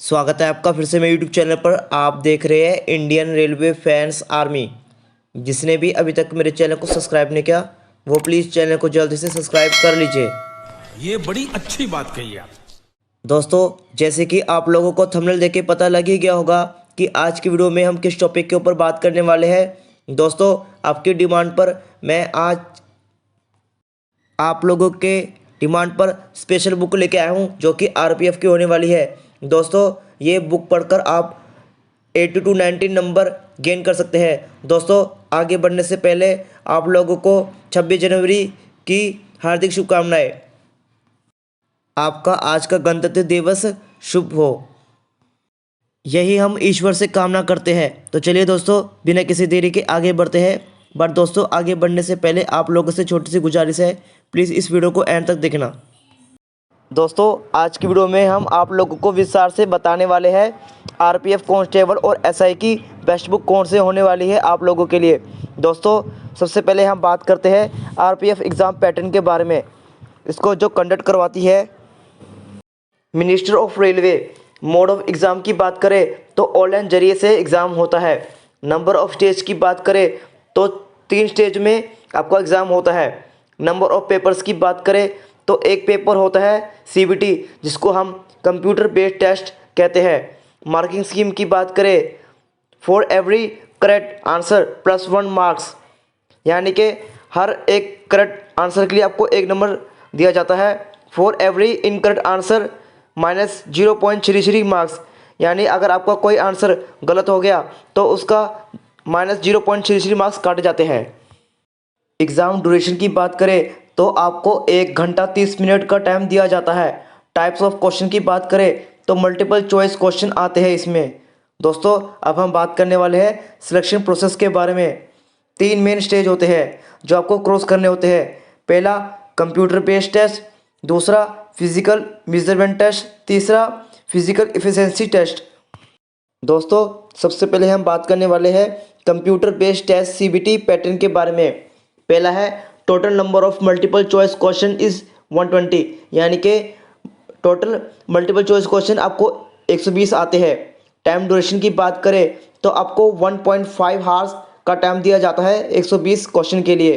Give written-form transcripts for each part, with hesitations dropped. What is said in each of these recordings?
स्वागत है आपका फिर से मेरे यूट्यूब चैनल पर। आप देख रहे हैं इंडियन रेलवे फैंस आर्मी। जिसने भी अभी तक मेरे चैनल को सब्सक्राइब नहीं किया वो प्लीज़ चैनल को जल्दी से सब्सक्राइब कर लीजिए। ये बड़ी अच्छी बात कही आप। दोस्तों, जैसे कि आप लोगों को थंबनेल देख के पता लग ही गया होगा कि आज की वीडियो में हम किस टॉपिक के ऊपर बात करने वाले हैं। दोस्तों, आपकी डिमांड पर मैं आज आप लोगों के डिमांड पर स्पेशल बुक लेके आया हूँ जो कि आरपीएफ की होने वाली है। दोस्तों, ये बुक पढ़कर आप 80 to 90 नंबर गेन कर सकते हैं। दोस्तों, आगे बढ़ने से पहले आप लोगों को 26 जनवरी की हार्दिक शुभकामनाएं। आपका आज का गणतंत्र दिवस शुभ हो, यही हम ईश्वर से कामना करते हैं। तो चलिए दोस्तों, बिना किसी देरी के आगे बढ़ते हैं। बट दोस्तों, आगे बढ़ने से पहले आप लोगों से छोटी सी गुजारिश है, प्लीज़ इस वीडियो को एंड तक देखना। दोस्तों, आज की वीडियो में हम आप लोगों को विस्तार से बताने वाले हैं आरपीएफ कांस्टेबल और एसआई की बेस्ट बुक कौन से होने वाली है आप लोगों के लिए। दोस्तों, सबसे पहले हम बात करते हैं आरपीएफ एग्ज़ाम पैटर्न के बारे में। इसको जो कंडक्ट करवाती है minister of railway. Mode of exam की बात करें तो ऑनलाइन जरिए से एग्ज़ाम होता है। नंबर ऑफ स्टेज की बात करें तो 3 स्टेज में आपका एग्ज़ाम होता है। नंबर ऑफ पेपर्स की बात करें तो एक पेपर होता है सीबीटी, जिसको हम कंप्यूटर बेस्ड टेस्ट कहते हैं। मार्किंग स्कीम की बात करें, for every correct answer +1 marks, यानी कि हर एक करेक्ट आंसर के लिए आपको 1 नंबर दिया जाता है। For every incorrect answer -0.33 marks, यानी अगर आपका कोई आंसर गलत हो गया तो उसका -0.33 मार्क्स काटे जाते हैं। एग्ज़ाम ड्यूरेशन की बात करें तो आपको 1 घंटा 30 मिनट का टाइम दिया जाता है। टाइप्स ऑफ क्वेश्चन की बात करें तो मल्टीपल चॉइस क्वेश्चन आते हैं इसमें। दोस्तों, अब हम बात करने वाले हैं सिलेक्शन प्रोसेस के बारे में। 3 मेन स्टेज होते हैं जो आपको क्रॉस करने होते हैं। पहला कंप्यूटर बेस्ड टेस्ट, दूसरा फिजिकल मेजरमेंट टेस्ट, तीसरा फिजिकल एफिशिएंसी टेस्ट। दोस्तों, सबसे पहले हम बात करने वाले हैं computer based test CBT pattern के बारे में। पहला है total number of multiple choice question is 120, यानी कि टोटल मल्टीपल चॉइस क्वेश्चन आपको 120 आते हैं। टाइम ड्यूरेशन की बात करें तो आपको 1.5 आवर्स का टाइम दिया जाता है 120 क्वेश्चन के लिए।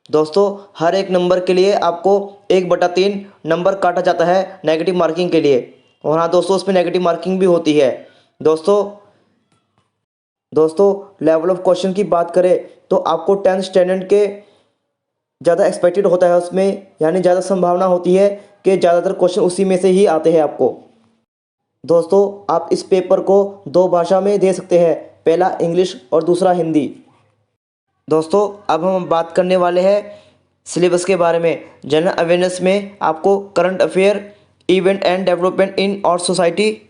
दोस्तों, हर एक नंबर के लिए आपको 1/3 नंबर काटा जाता है नेगेटिव मार्किंग के लिए। और हाँ दोस्तों, उसमें नेगेटिव मार्किंग भी होती है। दोस्तों लेवल ऑफ क्वेश्चन की बात करें तो आपको 10th स्टैंडर्ड के ज़्यादा एक्सपेक्टेड होता है उसमें, यानी ज़्यादा संभावना होती है कि ज़्यादातर क्वेश्चन उसी में से ही आते हैं आपको। दोस्तों, आप इस पेपर को 2 भाषा में दे सकते हैं, पहला इंग्लिश और दूसरा हिंदी। दोस्तों, अब हम बात करने वाले हैं सिलेबस के बारे में। जनरल अवेयरनेस में आपको current affair, event and development in our society,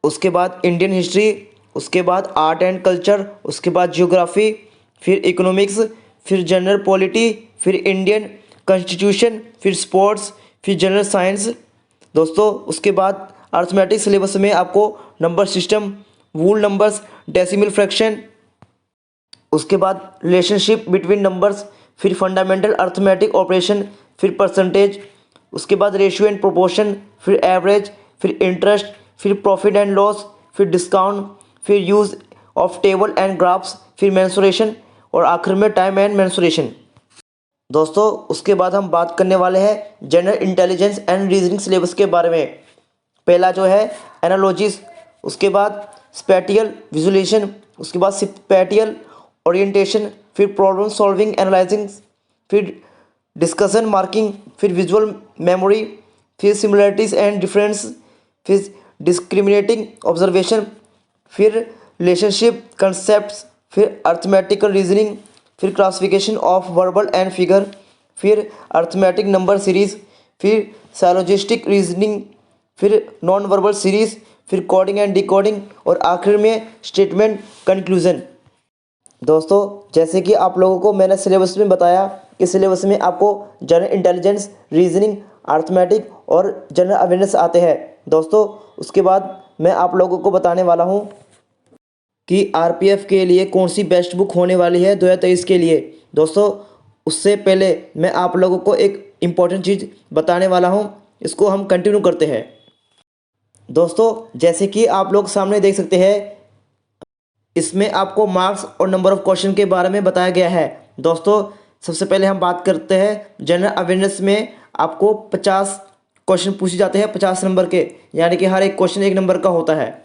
उसके बाद इंडियन हिस्ट्री, उसके बाद आर्ट एंड कल्चर, उसके बाद ज्योग्राफी, फिर इकोनॉमिक्स, फिर जनरल पॉलिटी, फिर इंडियन कॉन्स्टिट्यूशन, फिर स्पोर्ट्स, फिर जनरल साइंस। दोस्तों, उसके बाद अर्थमेटिक सिलेबस में आपको नंबर सिस्टम, वूल नंबर्स, डेसिमल फ्रैक्शन, उसके बाद रिलेशनशिप बिटवीन नंबर्स, फिर फंडामेंटल अर्थमेटिक ऑपरेशन, फिर परसेंटेज, उसके बाद रेशियो एंड प्रोपोर्शन, फिर एवरेज, फिर इंटरेस्ट, फिर प्रॉफिट एंड लॉस, फिर डिस्काउंट, फिर use of table and graphs, फिर मेंसुरेशन और आखिर में टाइम एंड मेंसुरेशन। दोस्तों, उसके बाद हम बात करने वाले हैं general intelligence and reasoning syllabus के बारे में। पहला जो है एनालॉजीज, उसके बाद स्पैटियल विजुअलाइजेशन, उसके बाद स्पैटियल ओरिएंटेशन, फिर प्रॉब्लम सॉल्विंग एनालाइजिंग, फिर डिस्कशन मार्किंग, फिर विजुअल मेमोरी, फिर सिमिलरिटीज एंड डिफरेंस, फिर डिस्क्रिमिनेटिंग ऑब्जर्वेशन, फिर रिलेशनशिप कंसेप्ट्स, फिर अर्थमेटिकल रीजनिंग, फिर classification of verbal and figure, फिर अर्थमेटिक नंबर सीरीज, फिर साइलोजिस्टिक रीजनिंग, फिर नॉन वर्बल सीरीज, फिर कोडिंग एंड डिकोडिंग और आखिर में स्टेटमेंट कंक्लूजन। दोस्तों, जैसे कि आप लोगों को मैंने सिलेबस में बताया कि सिलेबस में आपको जनरल इंटेलिजेंस, रीजनिंग, अर्थमेटिक और जनरल अवेयरनेस आते हैं। दोस्तों, उसके बाद मैं आप लोगों को बताने वाला हूं कि आरपीएफ के लिए कौन सी बेस्ट बुक होने वाली है 2023 के लिए। दोस्तों, उससे पहले मैं आप लोगों को एक इम्पॉर्टेंट चीज़ बताने वाला हूं, इसको हम कंटिन्यू करते हैं। दोस्तों जैसे कि आप लोग सामने देख सकते हैं, इसमें आपको मार्क्स और नंबर ऑफ क्वेश्चन के बारे में बताया गया है। दोस्तों सबसे पहले हम बात करते हैं जनरल अवेयरनेस में आपको 50 क्वेश्चन पूछे जाते हैं 50 नंबर के, यानी कि हर एक क्वेश्चन 1 नंबर का होता है।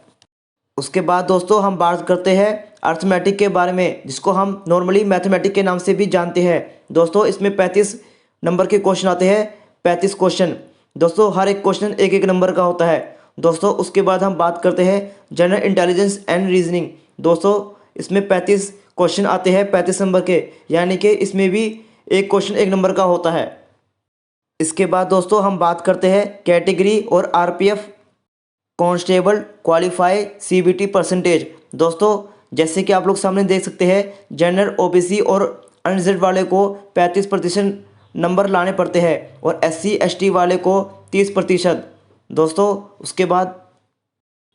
उसके बाद दोस्तों हम बात करते हैं अर्थमेटिक के बारे में, जिसको हम नॉर्मली मैथमेटिक के नाम से भी जानते हैं। दोस्तों इसमें 35 नंबर के क्वेश्चन आते हैं, 35 क्वेश्चन। दोस्तों हर एक क्वेश्चन 1-1 नंबर का होता है। दोस्तों उसके बाद हम बात करते हैं जनरल इंटेलिजेंस एंड रीजनिंग। दोस्तों इसमें 35 क्वेश्चन आते हैं 35 नंबर के, यानी कि इसमें भी एक क्वेश्चन 1 नंबर का होता है। इसके बाद दोस्तों हम बात करते हैं कैटेगरी और RPF constable qualify CBT percentage. दोस्तों जैसे कि आप लोग सामने देख सकते हैं, जनरल ओबीसी और अनरिजर्व वाले को 35% नंबर लाने पड़ते हैं और एससी एसटी वाले को 30%। दोस्तों उसके बाद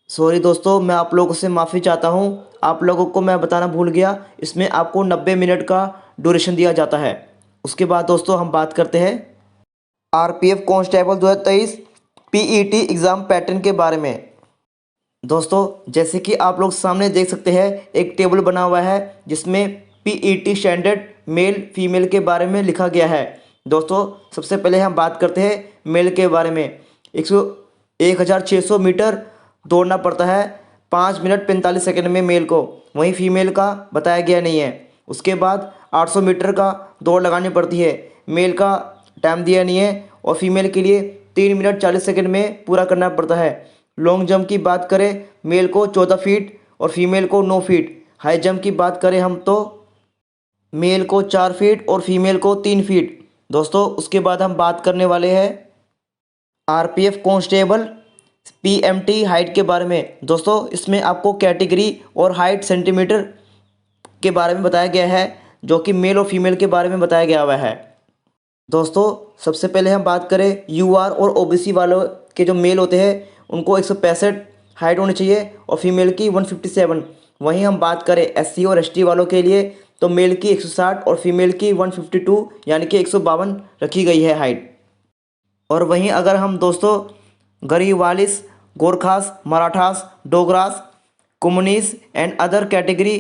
सॉरी दोस्तों, मैं आप लोगों से माफ़ी चाहता हूँ, आप लोगों को मैं बताना भूल गया, इसमें आपको 90 मिनट का ड्यूरेशन दिया जाता है। उसके बाद दोस्तों हम बात करते हैं RPF constable 2023 PET exam pattern के बारे में। दोस्तों जैसे कि आप लोग सामने देख सकते हैं, एक टेबल बना हुआ है जिसमें पीईटी स्टैंडर्ड मेल फीमेल के बारे में लिखा गया है। दोस्तों सबसे पहले हम बात करते हैं मेल के बारे में। 1600 मीटर दौड़ना पड़ता है 5 मिनट 45 सेकंड में मेल को, वहीं फीमेल का बताया गया नहीं है। उसके बाद 800 मीटर का दौड़ लगानी पड़ती है, मेल का टाइम दिया नहीं है, और फीमेल के लिए 3 मिनट 40 सेकंड में पूरा करना पड़ता है। लॉन्ग जंप की बात करें, मेल को 14 फीट और फीमेल को 9 फीट। हाई जंप की बात करें हम तो मेल को 4 फीट और फीमेल को 3 फीट। दोस्तों उसके बाद हम बात करने वाले हैं आरपीएफ कांस्टेबल पीएमटी हाइट के बारे में। दोस्तों इसमें आपको कैटेगरी और हाइट सेंटीमीटर के बारे में बताया गया है, जो कि मेल और फीमेल के बारे में बताया गया हुआ है। दोस्तों सबसे पहले हम बात करें यूआर और ओबीसी वालों के जो मेल होते हैं उनको 165 हाइट होनी चाहिए और फीमेल की 157। वहीं हम बात करें एससी और एसटी वालों के लिए तो मेल की 160 और फीमेल की 152 यानी कि 152 रखी गई है हाइट। और वहीं अगर हम दोस्तों Garhwalis, Gorkhas, Marathas, Dogras, communities and other category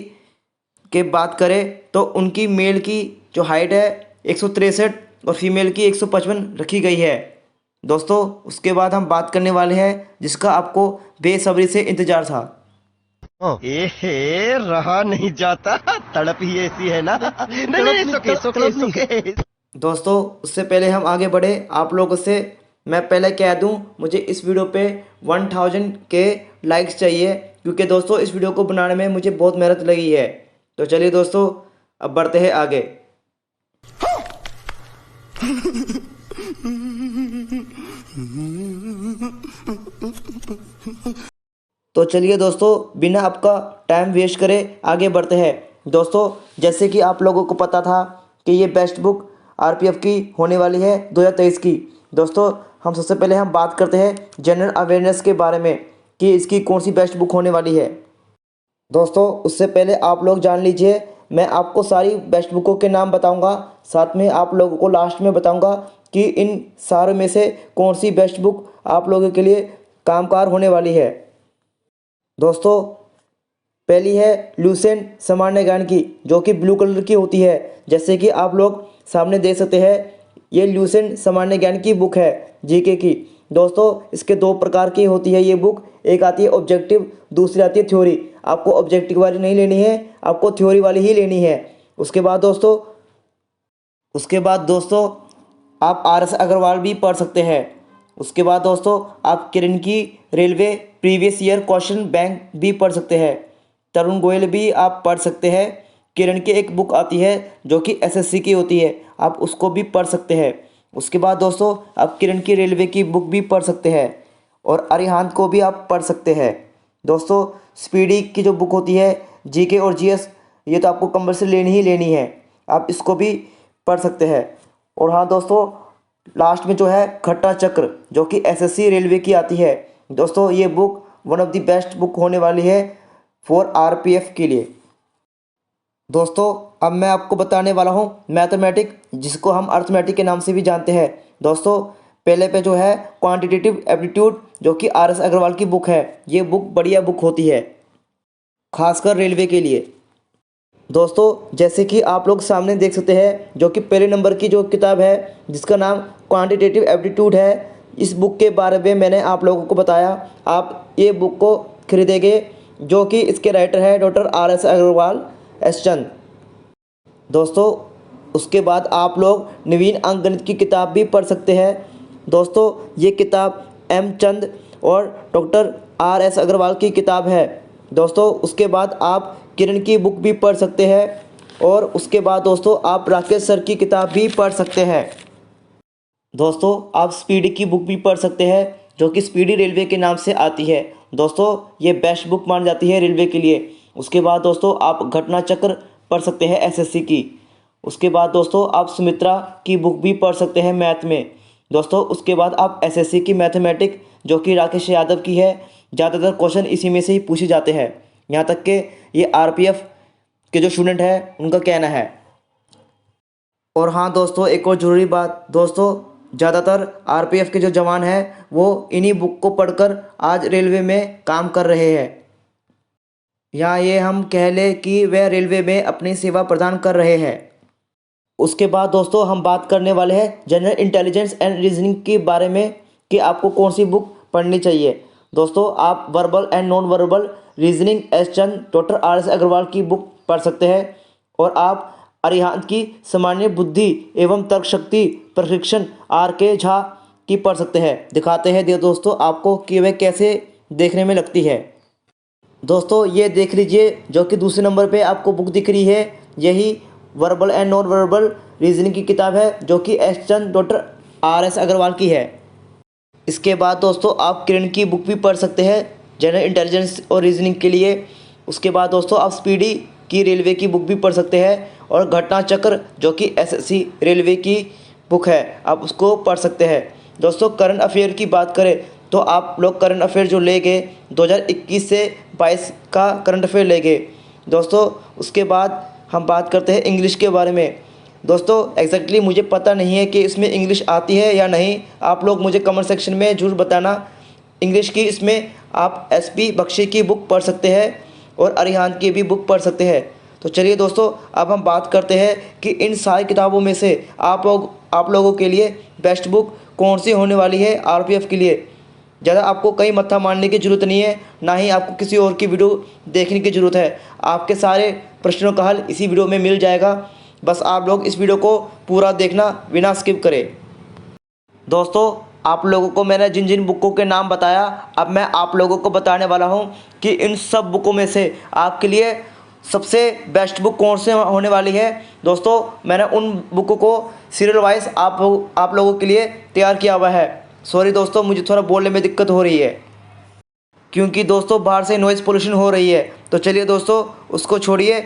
के बात करें तो उनकी मेल की जो हाइट है 163 और फीमेल की 155 रखी गई है। दोस्तों उसके बाद हम बात करने वाले हैं जिसका आपको बेसब्री से इंतजार था। एहे रहा नहीं जाता, तड़प ही ऐसी है ना। नहीं सुके। दोस्तों उससे पहले हम आगे बढ़े, आप लोगों से मैं पहले कह दूं, मुझे इस वीडियो पे 1000 के लाइक्स चाहिए, क्योंकि दोस्तों इस वीडियो को बनाने में मुझे बहुत मेहनत लगी है। तो चलिए दोस्तों अब बढ़ते हैं आगे। तो चलिए दोस्तों बिना आपका टाइम वेस्ट करे आगे बढ़ते हैं। दोस्तों जैसे कि आप लोगों को पता था कि ये बेस्ट बुक आरपीएफ की होने वाली है 2023 की। दोस्तों हम सबसे पहले हम बात करते हैं जनरल अवेयरनेस के बारे में कि इसकी कौन सी बेस्ट बुक होने वाली है। दोस्तों उससे पहले आप लोग जान लीजिए, मैं आपको सारी बेस्ट बुकों के नाम बताऊंगा, साथ में आप लोगों को लास्ट में बताऊंगा कि इन सारों में से कौन सी बेस्ट बुक आप लोगों के लिए कामकार होने वाली है। दोस्तों पहली है ल्यूसेंट सामान्य ज्ञान की, जो कि ब्लू कलर की होती है। जैसे कि आप लोग सामने देख सकते हैं, ये ल्यूसेंट सामान्य ज्ञान की बुक है जीके की। दोस्तों इसके 2 प्रकार की होती है ये बुक, एक आती है ऑब्जेक्टिव, दूसरी आती है थ्योरी। आपको ऑब्जेक्टिव वाली नहीं लेनी है, आपको थ्योरी वाली ही लेनी है। उसके बाद दोस्तों आप RS अग्रवाल भी पढ़ सकते हैं। उसके बाद दोस्तों आप किरण की railway previous year question bank भी पढ़ सकते हैं। तरुण गोयल भी आप पढ़ सकते हैं। किरण की एक बुक आती है जो कि SSC की होती है, आप उसको भी पढ़ सकते हैं। उसके बाद दोस्तों आप किरण की रेलवे की बुक भी पढ़ सकते हैं और अरिहांत को भी आप पढ़ सकते हैं। दोस्तों स्पीडी की जो बुक होती है जीके और जीएस, ये तो आपको कंपल्सरी लेनी ही लेनी है, आप इसको भी पढ़ सकते हैं। और हाँ दोस्तों लास्ट में जो है खट्टा चक्र, जो कि SSC रेलवे की आती है। दोस्तों ये book one of the best book होने वाली है फॉर आरपीएफ के लिए। दोस्तों अब मैं आपको बताने वाला हूँ मैथमेटिक, जिसको हम अर्थमेटिक के नाम से भी जानते हैं। दोस्तों पहले पे जो है क्वांटिटेटिव एप्टीट्यूड जो कि RS अग्रवाल की बुक है। ये बुक बढ़िया बुक होती है, खासकर रेलवे के लिए। दोस्तों जैसे कि आप लोग सामने देख सकते हैं, जो कि पहले नंबर की जो किताब है जिसका नाम क्वांटिटेटिव एप्टीट्यूड है, इस बुक के बारे में मैंने आप लोगों को बताया। आप ये बुक को खरीदेंगे, जो कि इसके राइटर है डॉक्टर RS अग्रवाल एसचंद। दोस्तों उसके बाद आप लोग नवीन अंकगणित की किताब भी पढ़ सकते हैं। दोस्तों ये किताब M चंद और डॉक्टर RS अग्रवाल की किताब है। दोस्तों उसके बाद आप किरण की बुक भी पढ़ सकते हैं, और उसके बाद दोस्तों आप राकेश सर की किताब भी पढ़ सकते हैं। दोस्तों आप स्पीडी की बुक भी पढ़ सकते हैं, जो कि स्पीडी रेलवे के नाम से आती है। दोस्तों ये बेस्ट बुक मानी जाती है रेलवे के लिए। उसके बाद दोस्तों आप घटना चक्र पढ़ सकते हैं SSC की। उसके बाद दोस्तों आप सुमित्रा की बुक भी पढ़ सकते हैं मैथ में। दोस्तों उसके बाद आप SSC की मैथमेटिक, जो कि राकेश यादव की है, ज़्यादातर क्वेश्चन इसी में से ही पूछे जाते हैं। यहाँ तक कि ये RPF के जो स्टूडेंट हैं उनका कहना है। और हाँ दोस्तों एक और ज़रूरी बात, दोस्तों ज़्यादातर RPF के जो जवान हैं वो इन्हीं बुक को पढ़कर आज रेलवे में काम कर रहे हैं, या ये हम कह लें कि वह रेलवे में अपनी सेवा प्रदान कर रहे हैं। उसके बाद दोस्तों हम बात करने वाले हैं जनरल इंटेलिजेंस एंड रीजनिंग के बारे में, कि आपको कौन सी बुक पढ़नी चाहिए। दोस्तों आप verbal and non verbal reasoning S Chand doctor RS Agarwal की बुक पढ़ सकते हैं, और आप अरिहंत की सामान्य बुद्धि एवं तर्क शक्ति प्रशिक्षण RK झा की पढ़ सकते हैं। दिखाते हैं दोस्तों आपको कि वह कैसे देखने में लगती है। दोस्तों ये देख लीजिए, जो कि दूसरे नंबर पे आपको बुक दिख रही है, यही verbal and non verbal reasoning की किताब है, जो कि S Chand doctor RS Agarwal की है। इसके बाद दोस्तों आप किरण की बुक भी पढ़ सकते हैं जनरल इंटेलिजेंस और रीजनिंग के लिए। उसके बाद दोस्तों आप स्पीडी की रेलवे की बुक भी पढ़ सकते हैं, और घटना चक्र जो कि SSC रेलवे की बुक है, आप उसको पढ़ सकते हैं। दोस्तों करंट अफेयर की बात करें तो आप लोग करंट अफेयर जो ले गए 2021 से 22 का करंट अफेयर ले गए। दोस्तों उसके बाद हम बात करते हैं इंग्लिश के बारे में। दोस्तों एग्जैक्टली मुझे पता नहीं है कि इसमें इंग्लिश आती है या नहीं, आप लोग मुझे कमेंट सेक्शन में ज़रूर बताना। इंग्लिश की इसमें आप SP बख्शी की बुक पढ़ सकते हैं, और अरिहंत की भी बुक पढ़ सकते हैं। तो चलिए दोस्तों अब हम बात करते हैं कि इन सारी किताबों में से आप लोगों के लिए बेस्ट बुक कौन सी होने वाली है RPF के लिए। ज़्यादा आपको कहीं मत्था मारने की ज़रूरत नहीं है, ना ही आपको किसी और की वीडियो देखने की ज़रूरत है। आपके सारे प्रश्नों का हल इसी वीडियो में मिल जाएगा। बस आप लोग इस वीडियो को पूरा देखना बिना स्किप करें। दोस्तों आप लोगों को मैंने जिन जिन बुकों के नाम बताया, अब मैं आप लोगों को बताने वाला हूं कि इन सब बुकों में से आपके लिए सबसे बेस्ट बुक कौन से होने वाली है। दोस्तों मैंने उन बुकों को सीरियल वाइज आप लोगों के लिए तैयार किया हुआ है। सॉरी दोस्तों मुझे थोड़ा बोलने में दिक्कत हो रही है, क्योंकि दोस्तों बाहर से नॉइज़ पोल्यूशन हो रही है। तो चलिए दोस्तों उसको छोड़िए,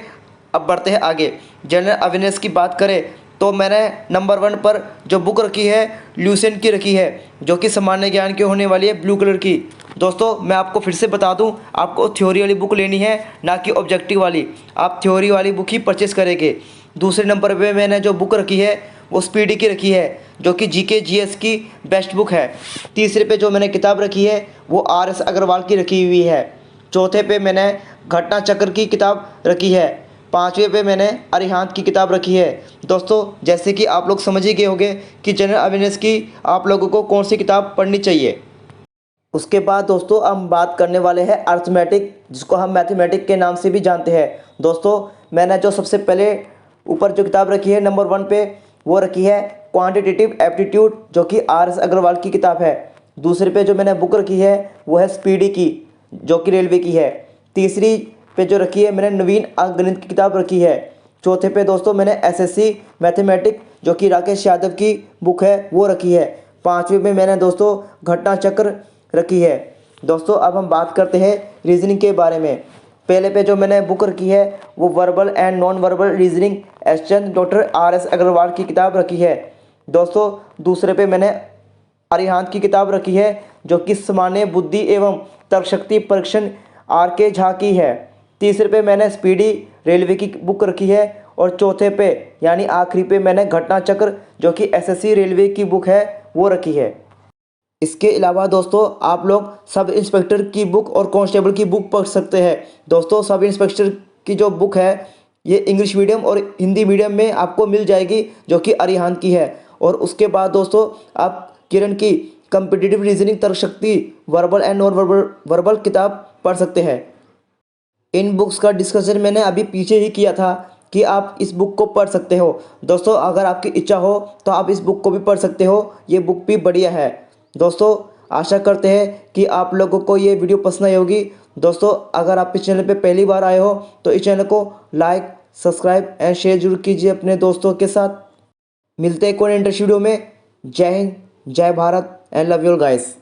अब बढ़ते हैं आगे। जनरल अवेयरनेस की बात करें तो मैंने नंबर 1 पर जो बुक रखी है ल्यूसेंट की रखी है, जो कि सामान्य ज्ञान की होने वाली है, ब्लू कलर की। दोस्तों मैं आपको फिर से बता दूं, आपको थ्योरी वाली बुक लेनी है, ना कि ऑब्जेक्टिव वाली। आप थ्योरी वाली बुक ही परचेस करेंगे। दूसरे नंबर पे मैंने जो बुक रखी है वो स्पीडी की रखी है, जो कि GK GS की बेस्ट बुक है। तीसरे पे जो मैंने किताब रखी है वो RS अग्रवाल की रखी हुई है। चौथे पे मैंने घटना चक्र की किताब रखी है। पाँचवें पे मैंने अरिहंत की किताब रखी है। दोस्तों जैसे कि आप लोग समझ ही गए होंगे कि जनरल अवेयरनेस की आप लोगों को कौन सी किताब पढ़नी चाहिए। उसके बाद दोस्तों हम बात करने वाले हैं अर्थमेटिक, जिसको हम मैथमेटिक के नाम से भी जानते हैं। दोस्तों मैंने जो सबसे पहले ऊपर जो किताब रखी है नंबर 1 पे, वो रखी है क्वांटिटेटिव एप्टीट्यूड, जो कि RS अग्रवाल की किताब है। दूसरे पे जो मैंने बुक रखी है वो है स्पीडी की, जो कि रेलवे की है। तीसरी पे जो रखी है मैंने नवीन अंकगणित की किताब रखी है। चौथे पे दोस्तों मैंने SSC मैथमेटिक, जो कि राकेश यादव की बुक है, वो रखी है। पाँचवें पे मैंने दोस्तों घटना चक्र रखी है। दोस्तों अब हम बात करते हैं रीजनिंग के बारे में। पहले पे जो मैंने बुक रखी है वो verbal and non verbal reasoning S Chand doctor RS Agarwal की किताब रखी है। दोस्तों दूसरे पे मैंने अरिहंत की किताब रखी है, जो कि सामान्य बुद्धि एवं तर्कशक्ति परीक्षण RK झा की है। तीसरे पे मैंने स्पीडी रेलवे की बुक रखी है, और चौथे पे यानी आखिरी पे मैंने घटना चक्र, जो कि SSC रेलवे की बुक है, वो रखी है। इसके अलावा दोस्तों आप लोग सब इंस्पेक्टर की बुक और कांस्टेबल की बुक पढ़ सकते हैं। दोस्तों सब इंस्पेक्टर की जो बुक है ये इंग्लिश मीडियम और हिंदी मीडियम में आपको मिल जाएगी, जो कि अरिहंत की है। और उसके बाद दोस्तों आप किरण की कम्पिटिटिव रीजनिंग, तर्कशक्ति, वर्बल एंड नॉन वर्बल किताब पढ़ सकते हैं। इन बुक्स का डिस्कशन मैंने अभी पीछे ही किया था कि आप इस बुक को पढ़ सकते हो। दोस्तों अगर आपकी इच्छा हो तो आप इस बुक को भी पढ़ सकते हो, ये बुक भी बढ़िया है। दोस्तों आशा करते हैं कि आप लोगों को ये वीडियो पसंद आई होगी। दोस्तों अगर आप इस चैनल पे पहली बार आए हो तो इस चैनल को लाइक, सब्सक्राइब एंड शेयर जरूर कीजिए अपने दोस्तों के साथ। मिलते हैं कोई इंटरेस्ट वीडियो में। जय हिंद, जय Bharat and love you guys.